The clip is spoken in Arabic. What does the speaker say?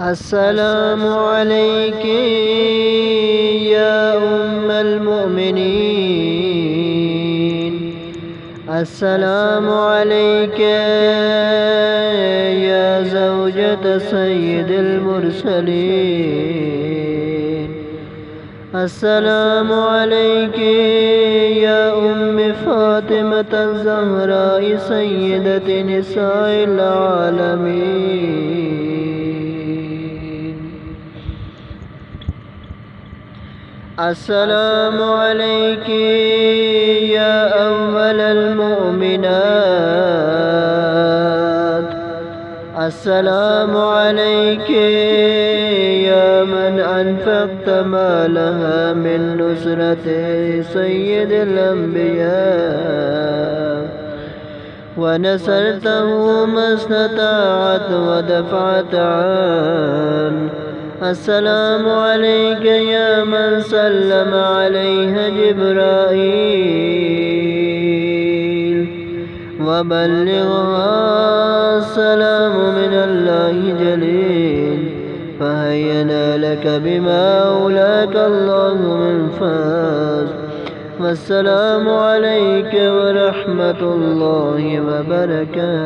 السلام عليك يا أم المؤمنين. السلام عليك يا زوجة سيد المرسلين. السلام عليك يا أم فاطمة الزهراء سيدة نساء العالمين. السلام عليك يا أول المؤمنات. السلام عليك يا من أنفقت مالها من نصرة سيد الأنبياء ونصرته ما استطاعت ودفعت عنه. السلام عليك يا من سلم عليها جبرائيل وبلغها السلام من الله جليل، فهينا لك بما أولاك الله من فاز. والسلام عليك ورحمة الله وبركاته.